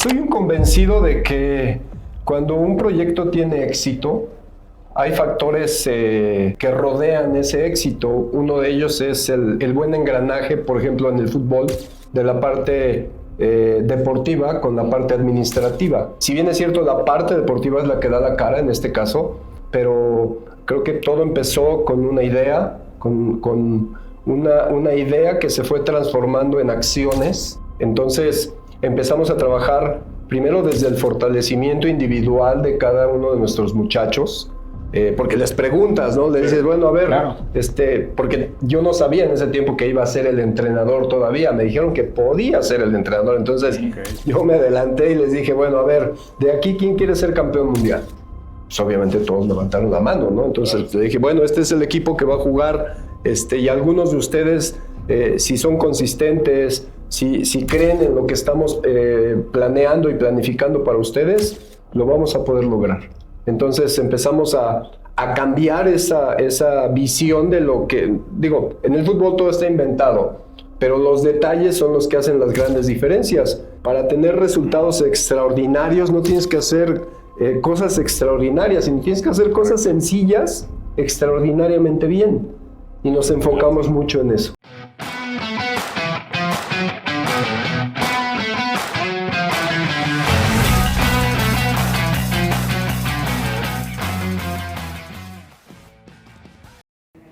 Soy un convencido de que cuando un proyecto tiene éxito, hay factores que rodean ese éxito. Uno de ellos es el buen engranaje, por ejemplo, en el fútbol, de la parte deportiva con la parte administrativa. Si bien es cierto, la parte deportiva es la que da la cara en este caso, pero creo que todo empezó con una idea, con una idea que se fue transformando en acciones. Entonces empezamos a trabajar primero desde el fortalecimiento individual de cada uno de nuestros muchachos, porque les preguntas, ¿no? Les dices, bueno, a ver, claro. Porque yo no sabía en ese tiempo que iba a ser el entrenador todavía, me dijeron que podía ser el entrenador, entonces yo me adelanté y les dije, bueno, a ver, de aquí, ¿quién quiere ser campeón mundial? Pues obviamente todos levantaron la mano, ¿no? Entonces le dije, bueno, este es el equipo que va a jugar, y algunos de ustedes, si son consistentes, si creen en lo que estamos planeando y planificando para ustedes, lo vamos a poder lograr. Entonces empezamos a cambiar esa visión de lo que, digo, en el fútbol todo está inventado, pero los detalles son los que hacen las grandes diferencias. Para tener resultados extraordinarios no tienes que hacer cosas extraordinarias, sino tienes que hacer cosas sencillas extraordinariamente bien. Y nos enfocamos mucho en eso.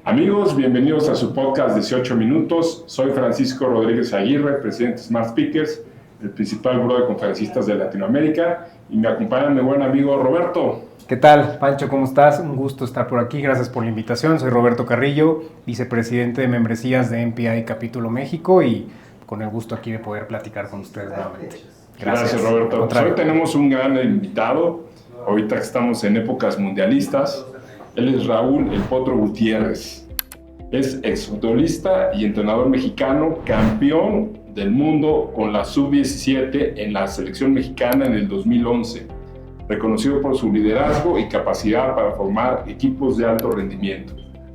Amigos, bienvenidos a su podcast 18 minutos. Soy Francisco Rodríguez Aguirre, presidente de Smart Speakers, el principal buró de conferencistas de Latinoamérica, y me acompaña mi buen amigo Roberto. ¿Qué tal, Pancho? ¿Cómo estás? Un gusto estar por aquí. Gracias por la invitación. Soy Roberto Carrillo, vicepresidente de membresías de MPI Capítulo México, y con el gusto aquí de poder platicar con ustedes nuevamente. Gracias Roberto. Hoy tenemos un gran invitado, ahorita que estamos en épocas mundialistas. Él es Raúl El Potro Gutiérrez. Es exfutbolista y entrenador mexicano, campeón del mundo con la sub-17 en la selección mexicana en el 2011. Reconocido por su liderazgo y capacidad para formar equipos de alto rendimiento.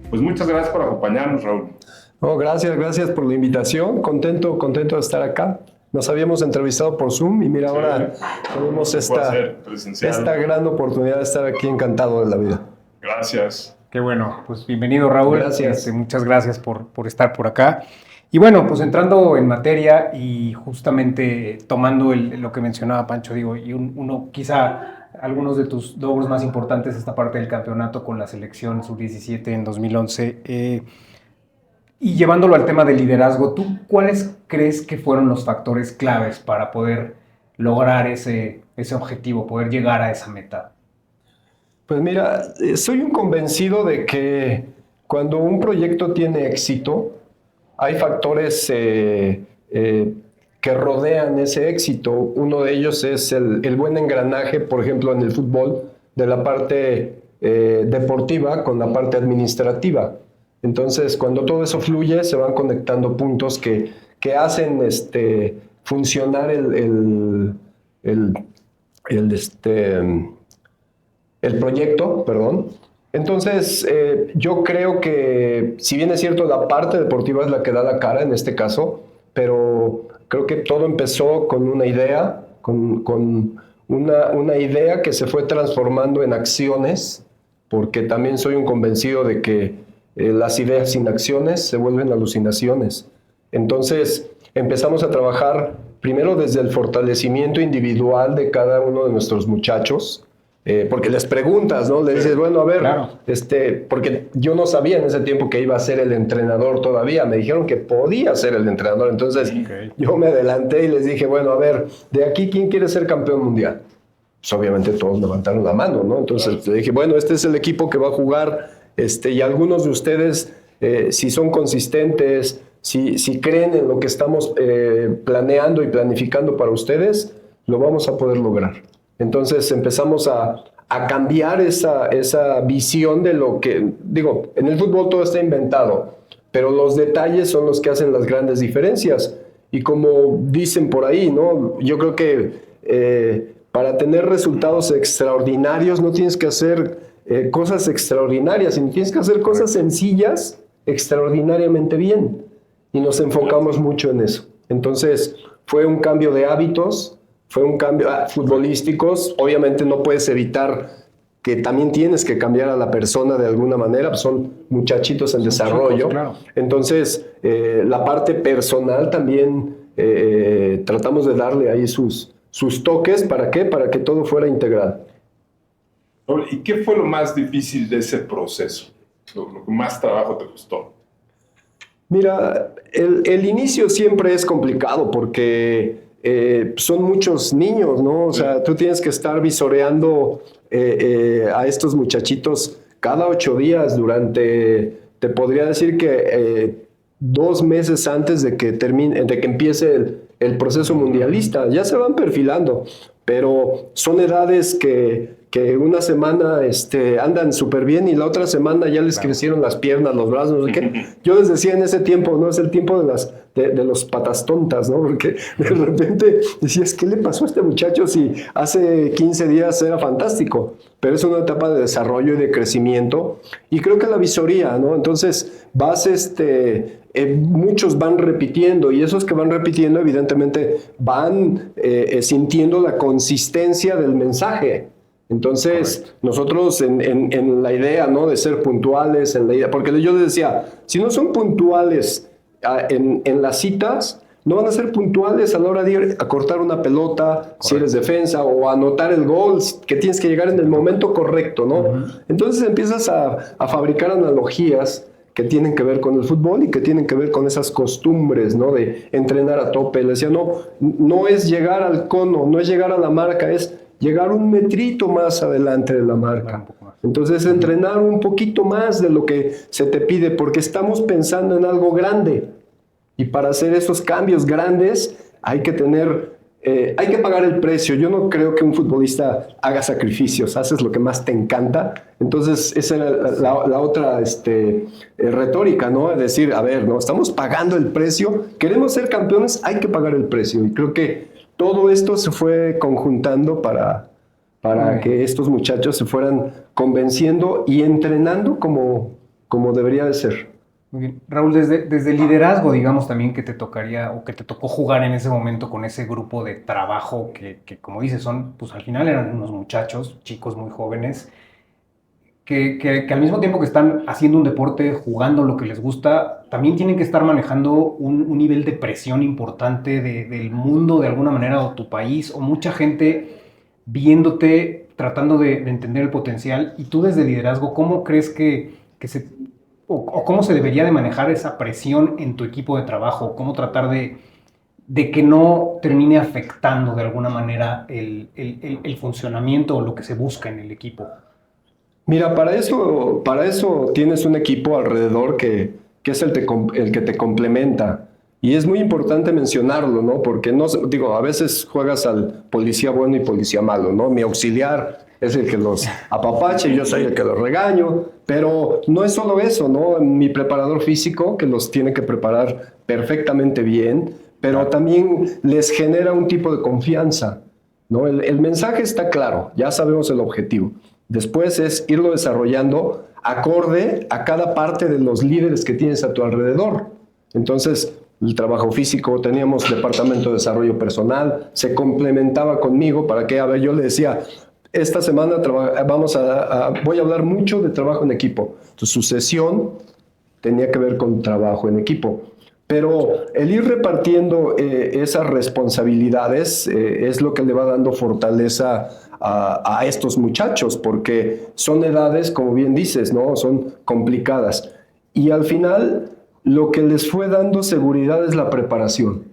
Pues muchas gracias por acompañarnos, Raúl. Oh, gracias por la invitación. Contento de estar acá. Nos habíamos entrevistado por Zoom y mira, ahora tenemos esta gran oportunidad de estar aquí, encantado de la vida. Gracias. Qué bueno, pues bienvenido, Raúl. Gracias. Muchas gracias por estar por acá. Y bueno, pues entrando en materia y justamente tomando lo que mencionaba Pancho, digo, y uno quizá algunos de tus logros más importantes, esta parte del campeonato con la selección sub-17 en 2011, y llevándolo al tema del liderazgo, ¿tú cuáles crees que fueron los factores claves para poder lograr ese objetivo, poder llegar a esa meta? Pues mira, soy un convencido de que cuando un proyecto tiene éxito, hay factores que rodean ese éxito. Uno de ellos es el buen engranaje, por ejemplo, en el fútbol, de la parte deportiva con la parte administrativa. Entonces, cuando todo eso fluye, se van conectando puntos que hacen funcionar el proyecto, perdón. Entonces, yo creo que, si bien es cierto, la parte deportiva es la que da la cara en este caso, pero creo que todo empezó con una idea, con una idea que se fue transformando en acciones, porque también soy un convencido de que las ideas sin acciones se vuelven alucinaciones. Entonces, empezamos a trabajar primero desde el fortalecimiento individual de cada uno de nuestros muchachos, porque les preguntas, ¿no? Les dices, bueno, a ver, claro. Porque yo no sabía en ese tiempo que iba a ser el entrenador todavía, me dijeron que podía ser el entrenador, entonces yo me adelanté y les dije, bueno, a ver, de aquí, ¿quién quiere ser campeón mundial? Pues obviamente todos levantaron la mano, ¿no? Entonces le dije, bueno, este es el equipo que va a jugar, y algunos de ustedes, si son consistentes, si creen en lo que estamos planeando y planificando para ustedes, lo vamos a poder lograr. Entonces empezamos a cambiar esa visión de lo que, digo, en el fútbol todo está inventado, pero los detalles son los que hacen las grandes diferencias. Y como dicen por ahí, ¿no? Yo creo que para tener resultados extraordinarios no tienes que hacer cosas extraordinarias, sino tienes que hacer cosas sencillas extraordinariamente bien. Y nos enfocamos mucho en eso. Entonces fue un cambio de hábitos, fue un cambio futbolísticos. Obviamente no puedes evitar que también tienes que cambiar a la persona de alguna manera, pues son muchachitos en desarrollo. Chicos, claro. Entonces, la parte personal también tratamos de darle ahí sus toques. ¿Para qué? Para que todo fuera integral. ¿Y qué fue lo más difícil de ese proceso? Lo que más trabajo te costó. Mira, el inicio siempre es complicado porque son muchos niños, ¿no? O sea, tú tienes que estar visoreando a estos muchachitos cada 8 días durante, te podría decir que 2 meses antes de que empiece el proceso mundialista. Ya se van perfilando, pero son edades que una semana andan súper bien y la otra semana ya les crecieron las piernas, los brazos, no sé qué. Yo les decía en ese tiempo, ¿no? Es el tiempo de los patas tontas, ¿no? Porque de repente decías, ¿qué le pasó a este muchacho si hace 15 días era fantástico? Pero es una etapa de desarrollo y de crecimiento. Y creo que la visoría, ¿no? Entonces muchos van repitiendo y esos que van repitiendo evidentemente van sintiendo la consistencia del mensaje. Entonces, correcto, nosotros en la idea, ¿no? De ser puntuales, porque yo les decía, si no son puntuales en las citas, no van a ser puntuales a la hora de ir a cortar una pelota, correcto, si eres defensa, o a anotar el gol, que tienes que llegar en el momento correcto, ¿no? Uh-huh. Entonces empiezas a fabricar analogías que tienen que ver con el fútbol y que tienen que ver con esas costumbres, ¿no? De entrenar a tope. Le decía, no es llegar al cono, no es llegar a la marca, es llegar un metrito más adelante de la marca. Entonces, entrenar un poquito más de lo que se te pide, porque estamos pensando en algo grande. Y para hacer esos cambios grandes hay que pagar el precio. Yo no creo que un futbolista haga sacrificios, haces lo que más te encanta. Entonces, esa era la otra retórica, ¿no? Es decir, a ver, ¿no? Estamos pagando el precio, queremos ser campeones, hay que pagar el precio. Y creo que todo esto se fue conjuntando para que estos muchachos se fueran convenciendo y entrenando como debería de ser. Muy bien. Raúl, desde el liderazgo, digamos, también que te tocaría o que te tocó jugar en ese momento con ese grupo de trabajo que como dices, pues al final eran unos muchachos, chicos muy jóvenes, que al mismo tiempo que están haciendo un deporte, jugando lo que les gusta, también tienen que estar manejando un nivel de presión importante del mundo de alguna manera, o tu país, o mucha gente viéndote, tratando de entender el potencial. Y tú desde el liderazgo, ¿cómo crees o cómo se debería de manejar esa presión en tu equipo de trabajo? ¿Cómo tratar de que no termine afectando de alguna manera el funcionamiento o lo que se busca en el equipo? Mira, para eso tienes un equipo alrededor que es el que te complementa. Y es muy importante mencionarlo, ¿no? Porque a veces juegas al policía bueno y policía malo, ¿no? Mi auxiliar es el que los apapacha y yo soy el que los regaño. Pero no es solo eso, ¿no? Mi preparador físico, que los tiene que preparar perfectamente bien, pero también les genera un tipo de confianza, ¿no? El mensaje está claro, ya sabemos el objetivo. Después es irlo desarrollando acorde a cada parte de los líderes que tienes a tu alrededor. Entonces, el trabajo físico, teníamos departamento de desarrollo personal, se complementaba conmigo para que, yo le decía, esta semana voy a hablar mucho de trabajo en equipo. Entonces, su sesión tenía que ver con trabajo en equipo. Pero el ir repartiendo esas responsabilidades es lo que le va dando fortaleza a estos muchachos, porque son edades, como bien dices, ¿no? Son complicadas. Y al final, lo que les fue dando seguridad es la preparación.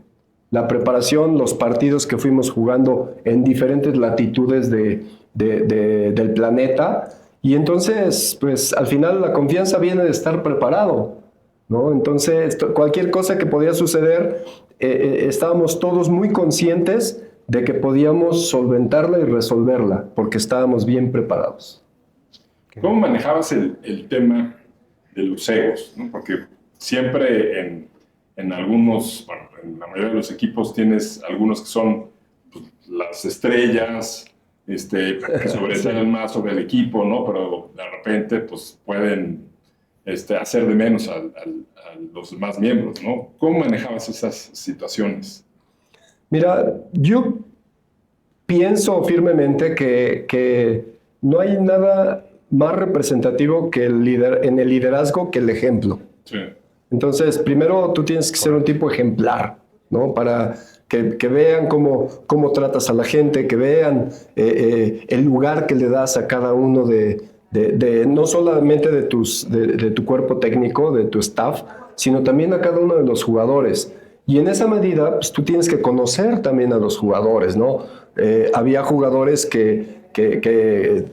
La preparación, los partidos que fuimos jugando en diferentes latitudes del planeta. Y entonces, pues al final la confianza viene de estar preparado, ¿no? Entonces, cualquier cosa que podía suceder, estábamos todos muy conscientes de que podíamos solventarla y resolverla, porque estábamos bien preparados. ¿Cómo manejabas el tema de los egos, ¿no? Porque siempre en algunos, en la mayoría de los equipos tienes algunos que son pues, las estrellas, que sobresalen más sobre el equipo, ¿no? Pero de repente pues pueden hacer de menos a los demás miembros, ¿no? ¿Cómo manejabas esas situaciones? Mira, yo pienso firmemente que no hay nada más representativo que en el liderazgo que el ejemplo. Sí. Entonces, primero tú tienes que ser un tipo ejemplar, ¿no? Para que vean cómo tratas a la gente, que vean el lugar que le das a cada uno no solamente de tu cuerpo técnico, de tu staff, sino también a cada uno de los jugadores. Y en esa medida, pues, tú tienes que conocer también a los jugadores, ¿no? Había jugadores que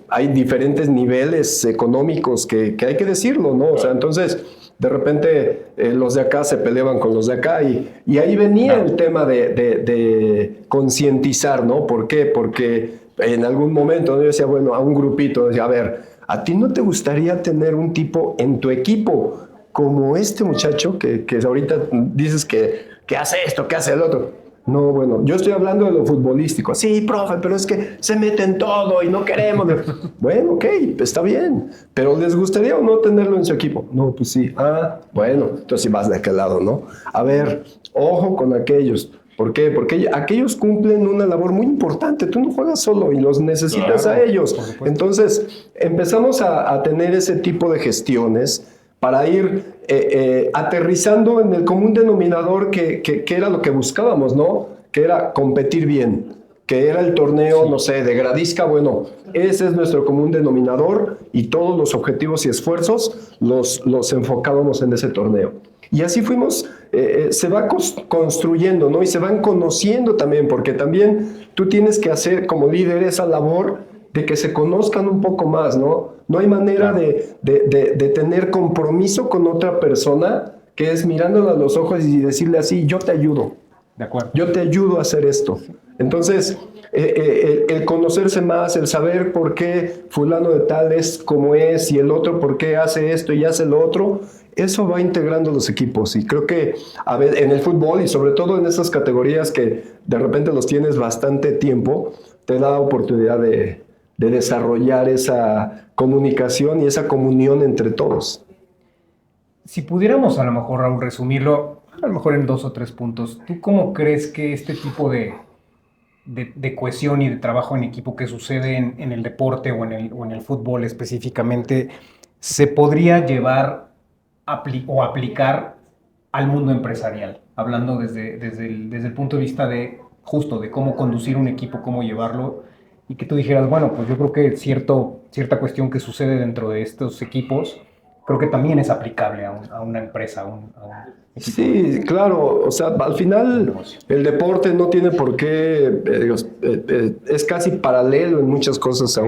hay diferentes niveles económicos que hay que decirlo, ¿no? O sea, entonces, de repente los de acá se peleaban con los de acá y ahí venía el tema de concientizar, ¿no? ¿Por qué? Porque en algún momento yo decía, bueno, a un grupito, decía, a ver, ¿a ti no te gustaría tener un tipo en tu equipo como este muchacho que ahorita dices que hace esto, que hace el otro? No, bueno, yo estoy hablando de lo futbolístico. Sí, profe, pero es que se mete en todo y no queremos. Bueno, ok, está bien. Pero ¿les gustaría o no tenerlo en su equipo? No, pues sí. Ah, bueno, entonces sí vas de aquel lado, ¿no? A ver, ojo con aquellos. ¿Por qué? Porque aquellos cumplen una labor muy importante. Tú no juegas solo y los necesitas a ellos. Entonces, empezamos a tener ese tipo de gestiones para ir aterrizando en el común denominador que era lo que buscábamos, ¿no? Que era competir bien, que era el torneo, no sé, de Gradisca. Bueno, ese es nuestro común denominador y todos los objetivos y esfuerzos los enfocábamos en ese torneo. Y así fuimos, se va construyendo, ¿no? Y se van conociendo también, porque también tú tienes que hacer como líder esa labor de que se conozcan un poco más, ¿no? No hay manera de tener compromiso con otra persona que es mirándola a los ojos y decirle así, yo te ayudo. De acuerdo. Yo te ayudo a hacer esto. Entonces, el conocerse más, el saber por qué fulano de tal es como es y el otro por qué hace esto y hace lo otro, eso va integrando los equipos. Y creo que a ver, en el fútbol y sobre todo en esas categorías que de repente los tienes bastante tiempo, te da oportunidad de desarrollar esa comunicación y esa comunión entre todos. Si pudiéramos a lo mejor, Raúl, resumirlo, a lo mejor en 2 o 3 puntos, ¿tú cómo crees que este tipo de cohesión y de trabajo en equipo que sucede en el deporte o en el fútbol específicamente se podría llevar o aplicar al mundo empresarial? Hablando desde el punto de vista de cómo conducir un equipo, cómo llevarlo, y que tú dijeras, bueno, pues yo creo que cierta cuestión que sucede dentro de estos equipos, creo que también es aplicable a una empresa, a un equipo. Sí, claro, o sea, al final el deporte no tiene por qué, es casi paralelo en muchas cosas a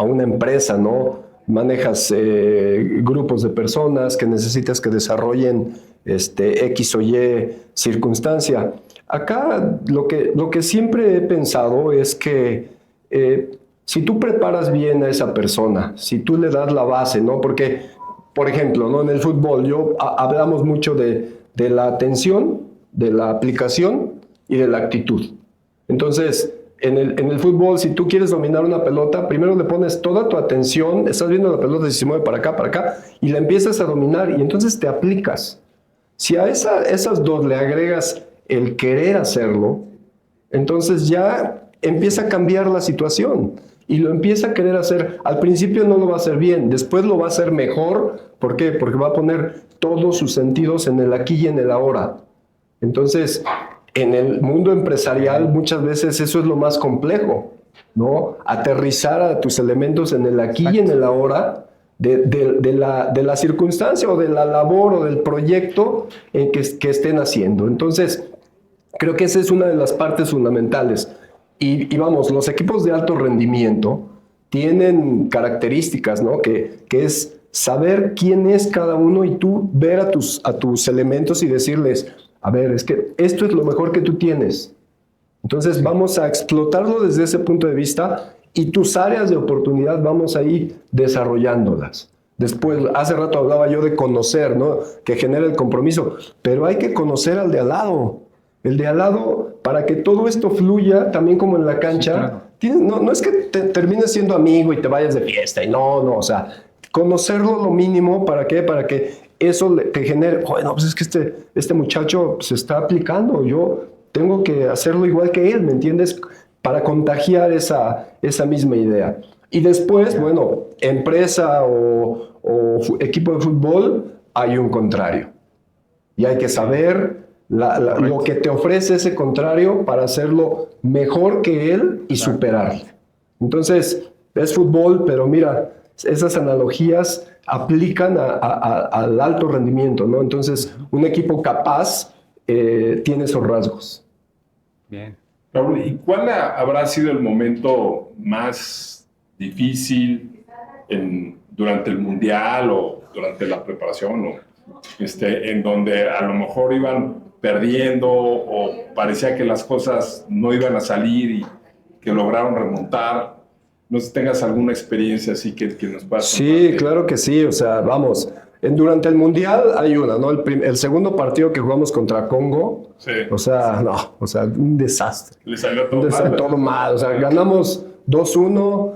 una empresa, ¿no? Manejas grupos de personas que necesitas que desarrollen X o Y circunstancia. Acá lo que siempre he pensado es que si tú preparas bien a esa persona, si tú le das la base, ¿no? Porque, por ejemplo, ¿no? En el fútbol hablamos mucho de la atención, de la aplicación y de la actitud. Entonces, en el fútbol, si tú quieres dominar una pelota, primero le pones toda tu atención, estás viendo la pelota si se mueve para acá, y la empiezas a dominar y entonces te aplicas. Si a esas dos le agregas el querer hacerlo, entonces ya empieza a cambiar la situación y lo empieza a querer hacer. Al principio no lo va a hacer bien, después lo va a hacer mejor. ¿Por qué? Porque va a poner todos sus sentidos en el aquí y en el ahora. Entonces, en el mundo empresarial muchas veces eso es lo más complejo, ¿no? Aterrizar a tus elementos en el aquí y en el ahora de la circunstancia o de la labor o del proyecto en que estén haciendo. Entonces, creo que esa es una de las partes fundamentales. Y vamos, los equipos de alto rendimiento tienen características, ¿no? Que es saber quién es cada uno y tú ver a tus elementos y decirles, a ver, es que esto es lo mejor que tú tienes. Entonces vamos a explotarlo desde ese punto de vista y tus áreas de oportunidad vamos a ir desarrollándolas. Después, hace rato hablaba yo de conocer, ¿no? Que genera el compromiso, pero hay que conocer al de al lado. El de al lado, para que todo esto fluya, también como en la cancha, sí, claro. No es que termines siendo amigo y te vayas de fiesta, y no, o sea, conocerlo lo mínimo, ¿para qué? Para que eso te genere, bueno, pues es que este muchacho se está aplicando, yo tengo que hacerlo igual que él, ¿me entiendes? para contagiar esa misma idea. Y después, bueno, empresa o equipo de fútbol, hay un contrario. Y hay que saber lo que te ofrece ese contrario para hacerlo mejor que él y superarlo. Entonces, es fútbol, pero mira, esas analogías aplican al alto rendimiento, ¿no? Entonces, un equipo capaz tiene esos rasgos. Bien. Raúl, ¿y cuál habrá sido el momento más difícil durante el Mundial o durante la preparación, en donde a lo mejor iban perdiendo o parecía que las cosas no iban a salir y que lograron remontar? No sé si tengas alguna experiencia así que nos puedas Sí, compartir. claro que sí. O sea, vamos, durante el Mundial hay una, ¿no? El segundo partido que jugamos contra Congo, Sí. o sea, un desastre. Le salió todo mal. Todo mal. O sea, ganamos 2-1,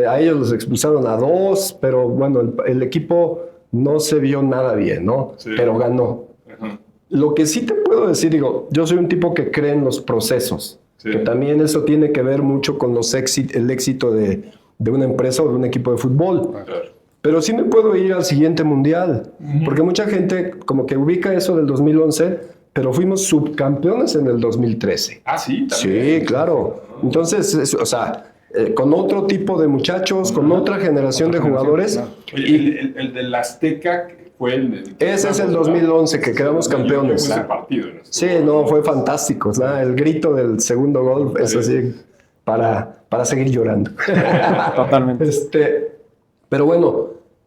a ellos los expulsaron a 2, pero bueno, el equipo no se vio nada bien, ¿no? Sí. Pero ganó. Ajá. Lo que sí te puedo decir, digo, yo soy un tipo que cree en los procesos, Sí. que también eso tiene que ver mucho con el éxito de una empresa o de un equipo de fútbol. Claro. Pero sí me puedo ir al siguiente mundial, porque mucha gente como que ubica eso del 2011, pero fuimos subcampeones en el 2013. Ah, sí, también. Sí, claro. Entonces, o sea, con otro tipo de muchachos, con otra generación de jugadores. Claro. Oye, el del Azteca fue Ese es el 2011, que quedamos campeones. Ese partido, ¿no? Sí, no, fue fantástico. ¿No? El grito del segundo gol es así para seguir llorando. Totalmente. Pero bueno,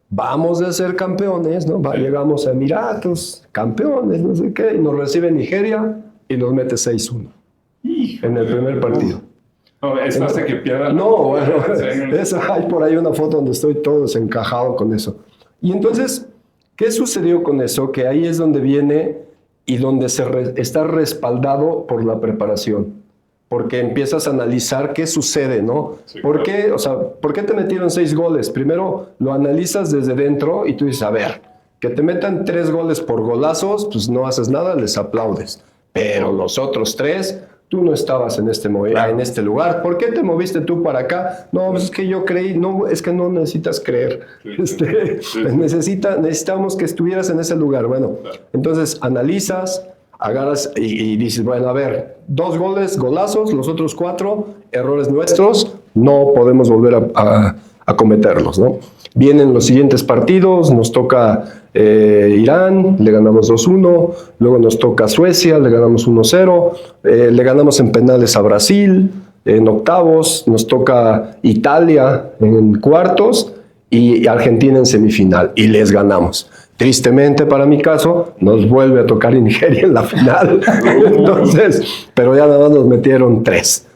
vamos a ser campeones, ¿no? Llegamos a Emiratos, campeones, no sé qué, y nos recibe Nigeria y nos mete 6-1 en el primer partido. No, eso hace que pierdan. No, bueno, hay por ahí una foto donde estoy todo desencajado con eso. Y entonces, ¿qué sucedió con eso? Que ahí es donde viene y donde está respaldado por la preparación. Porque empiezas a analizar qué sucede, ¿no? Sí, ¿Por claro. qué? O sea, ¿por qué te metieron 6 goles? Primero lo analizas desde dentro y tú dices, a ver, que te metan 3 goles por golazos, pues no haces nada, les aplaudes. Pero los otros 3, tú no estabas en este lugar. ¿Por qué te moviste tú para acá? No, pues es que yo creí. No, es que no necesitas creer. Sí. Necesitamos que estuvieras en ese lugar. Bueno, entonces analizas, agarras y dices, bueno, a ver, 2 goles, golazos, los otros 4, errores nuestros, no podemos volver a cometerlos, ¿no? Vienen los siguientes partidos, nos toca Irán, le ganamos 2-1, luego nos toca Suecia, le ganamos 1-0, le ganamos en penales a Brasil, en octavos, nos toca Italia en cuartos y Argentina en semifinal, y les ganamos. Tristemente para mi caso, nos vuelve a tocar Nigeria en la final. Entonces, pero ya nada más nos metieron 3.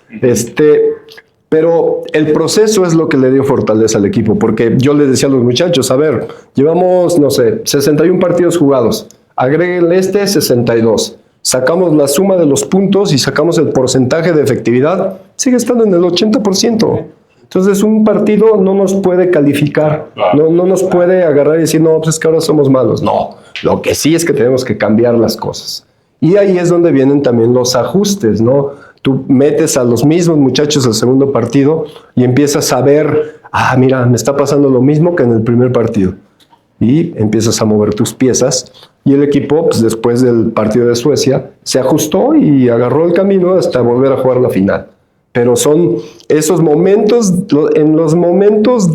Pero el proceso es lo que le dio fortaleza al equipo, porque yo les decía a los muchachos, a ver, llevamos, no sé, 61 partidos jugados, agréguenle 62, sacamos la suma de los puntos y sacamos el porcentaje de efectividad, sigue estando en el 80%. Entonces un partido no nos puede calificar, no nos puede agarrar y decir, no, pues es que ahora somos malos. No, lo que sí es que tenemos que cambiar las cosas. Y ahí es donde vienen también los ajustes, ¿no? Tú metes a los mismos muchachos al segundo partido y empiezas a ver, mira, me está pasando lo mismo que en el primer partido. Y empiezas a mover tus piezas. Y el equipo, pues, después del partido de Suecia, se ajustó y agarró el camino hasta volver a jugar la final. Pero son esos momentos, en los momentos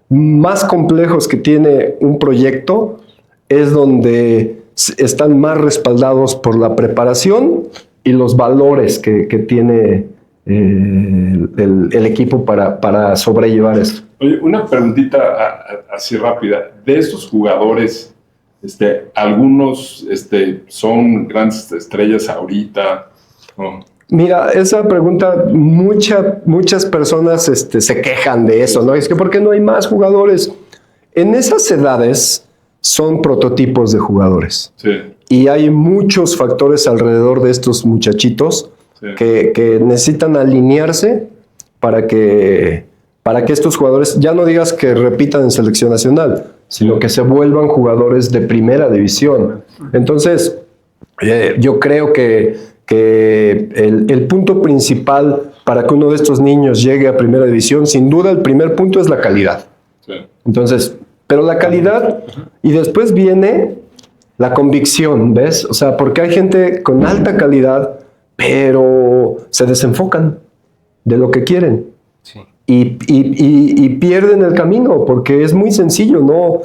más complejos que tiene un proyecto, es donde están más respaldados por la preparación y los valores que tiene el equipo para sobrellevar esto. Oye, una preguntita así rápida. De estos jugadores, algunos son grandes estrellas ahorita, ¿no? Mira, esa pregunta, muchas personas se quejan de eso, ¿no? Es que ¿por qué no hay más jugadores? En esas edades son prototipos de jugadores. Sí. Y hay muchos factores alrededor de estos muchachitos que necesitan alinearse para que estos jugadores, ya no digas que repitan en selección nacional, sino que se vuelvan jugadores de primera división. Entonces, yo creo que el punto principal para que uno de estos niños llegue a primera división, sin duda el primer punto es la calidad. Sí. Entonces, pero la calidad y después viene la convicción, ¿ves? O sea, porque hay gente con alta calidad, pero se desenfocan de lo que quieren. Sí. Y pierden el camino, porque es muy sencillo, ¿no?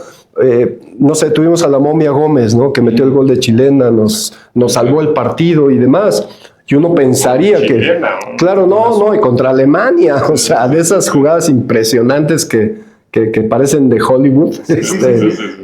No sé, tuvimos a la Momia Gómez, ¿no? Que metió el gol de chilena, nos salvó el partido y demás. Y uno pensaría chilena, que... ¿no? Claro, no, y contra Alemania, o sea, de esas jugadas impresionantes que parecen de Hollywood.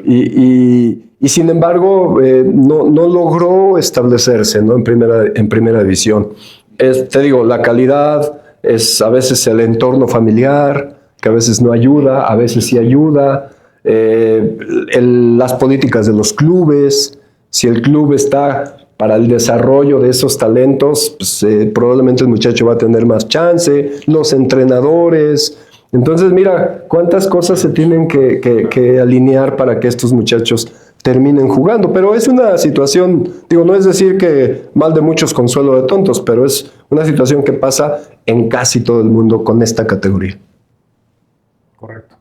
Y sin embargo, no logró establecerse, ¿no? en primera división. Te digo, la calidad es a veces el entorno familiar, que a veces no ayuda, a veces sí ayuda. Las políticas de los clubes, si el club está para el desarrollo de esos talentos, pues, probablemente el muchacho va a tener más chance, los entrenadores. Entonces, mira, cuántas cosas se tienen que alinear para que estos muchachos terminen jugando. Pero es una situación, digo, no es decir que mal de muchos consuelo de tontos, pero es una situación que pasa en casi todo el mundo con esta categoría. Correcto.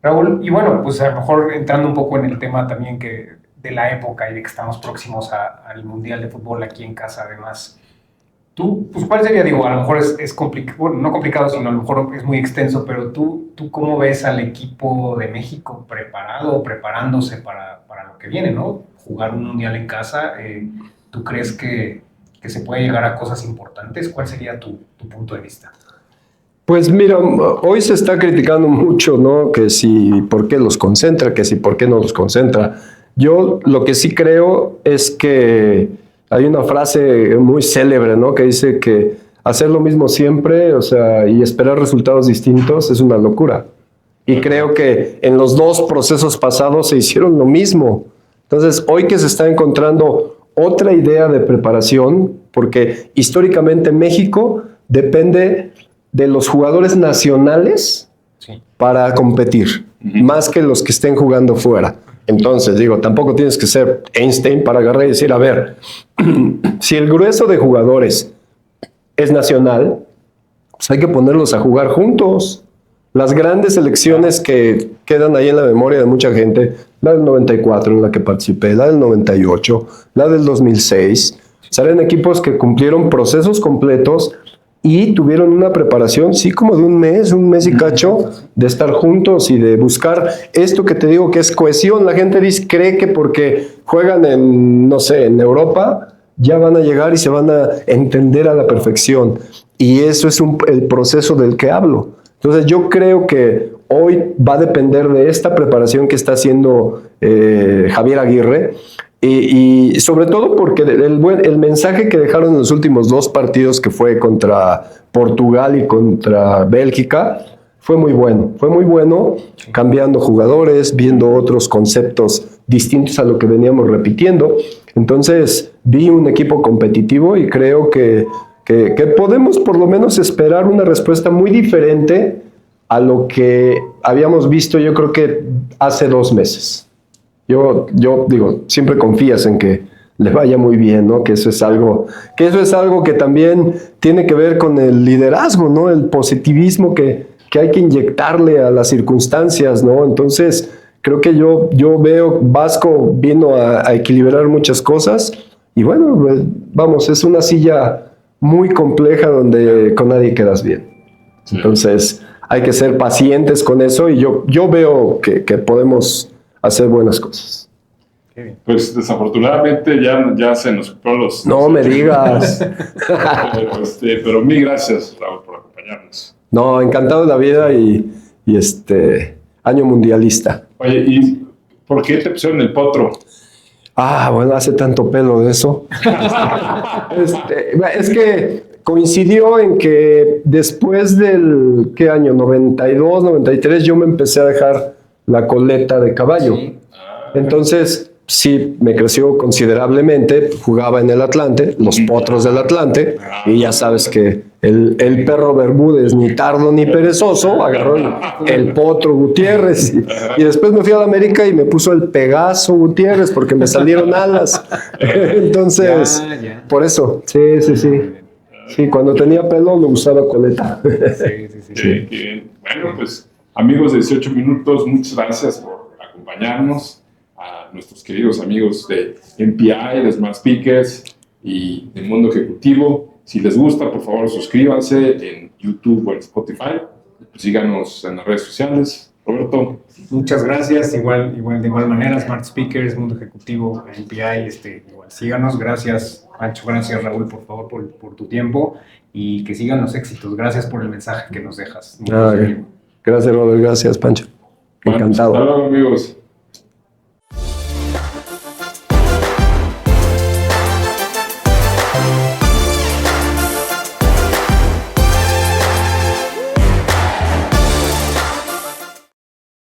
Raúl, y bueno, pues a lo mejor entrando un poco en el tema también de la época y de que estamos próximos al Mundial de Fútbol aquí en casa, además. Tú, pues, ¿cuál sería? Digo, a lo mejor es complicado, bueno, no complicado, sino a lo mejor es muy extenso, pero tú ¿cómo ves al equipo de México preparado o preparándose para lo que viene, ¿no? Jugar un Mundial en casa, ¿tú crees que se puede llegar a cosas importantes? ¿Cuál sería tu punto de vista? Pues mira, hoy se está criticando mucho, ¿no? Que si, ¿por qué los concentra? Que si, ¿por qué no los concentra? Yo lo que sí creo es que hay una frase muy célebre, ¿no? Que dice que hacer lo mismo siempre, o sea, y esperar resultados distintos es una locura. Y creo que en los dos procesos pasados se hicieron lo mismo. Entonces, hoy que se está encontrando otra idea de preparación, porque históricamente México depende de los jugadores nacionales para competir, más que los que estén jugando fuera. Entonces, digo, tampoco tienes que ser Einstein para agarrar y decir, a ver, si el grueso de jugadores es nacional, pues hay que ponerlos a jugar juntos. Las grandes selecciones que quedan ahí en la memoria de mucha gente, la del 94 en la que participé, la del 98, la del 2006, salen equipos que cumplieron procesos completos y tuvieron una preparación, sí, como de un mes y cacho, de estar juntos y de buscar esto que te digo que es cohesión. La gente cree que porque juegan en, no sé, en Europa, ya van a llegar y se van a entender a la perfección. Y eso es el proceso del que hablo. Entonces yo creo que hoy va a depender de esta preparación que está haciendo Javier Aguirre, y sobre todo porque el mensaje que dejaron en los últimos dos partidos, que fue contra Portugal y contra Bélgica, fue muy bueno, cambiando jugadores, viendo otros conceptos distintos a lo que veníamos repitiendo. Entonces vi un equipo competitivo y creo que podemos por lo menos esperar una respuesta muy diferente a lo que habíamos visto, yo creo que hace 2 meses. Yo digo, siempre confías en que le vaya muy bien, ¿no? Que eso es algo que también tiene que ver con el liderazgo, ¿no? El positivismo que hay que inyectarle a las circunstancias, ¿no? Entonces, creo que yo veo Vasco vino a equilibrar muchas cosas y bueno, vamos, es una silla muy compleja donde con nadie quedas bien. Entonces, hay que ser pacientes con eso y yo veo que podemos hacer buenas cosas. Pues desafortunadamente ya se nos fueron los... No me digas. Pero mil gracias, Raúl, por acompañarnos. No, encantado de la vida y año mundialista. Oye, ¿y por qué te pusieron el potro? Bueno, hace tanto pelo de eso. Es que coincidió en que después del, ¿qué año? 92, 93, yo me empecé a dejar la coleta de caballo. Sí. Entonces, sí, me creció considerablemente, jugaba en el Atlante, los potros del Atlante, y ya sabes que el perro Bermúdez, ni tardo ni perezoso, agarró el potro Gutiérrez, y después me fui a la América y me puso el Pegaso Gutiérrez, porque me salieron alas. Entonces, por eso, sí. Sí, cuando tenía pelo lo usaba coleta. Sí. Bien. Bueno, pues amigos de 18 minutos, muchas gracias por acompañarnos. A nuestros queridos amigos de MPI, de Smart Speakers y del mundo ejecutivo. Si les gusta, por favor, suscríbanse en YouTube o en Spotify. Síganos en las redes sociales. Roberto. Muchas gracias. De igual manera, Smart Speakers, Mundo Ejecutivo, MPI, igual síganos. Gracias, Pancho. Gracias, Raúl, por favor, por tu tiempo. Y que sigan los éxitos. Gracias por el mensaje que nos dejas. Gracias, Robert. Gracias, Pancho. Encantado. Hasta luego, amigos.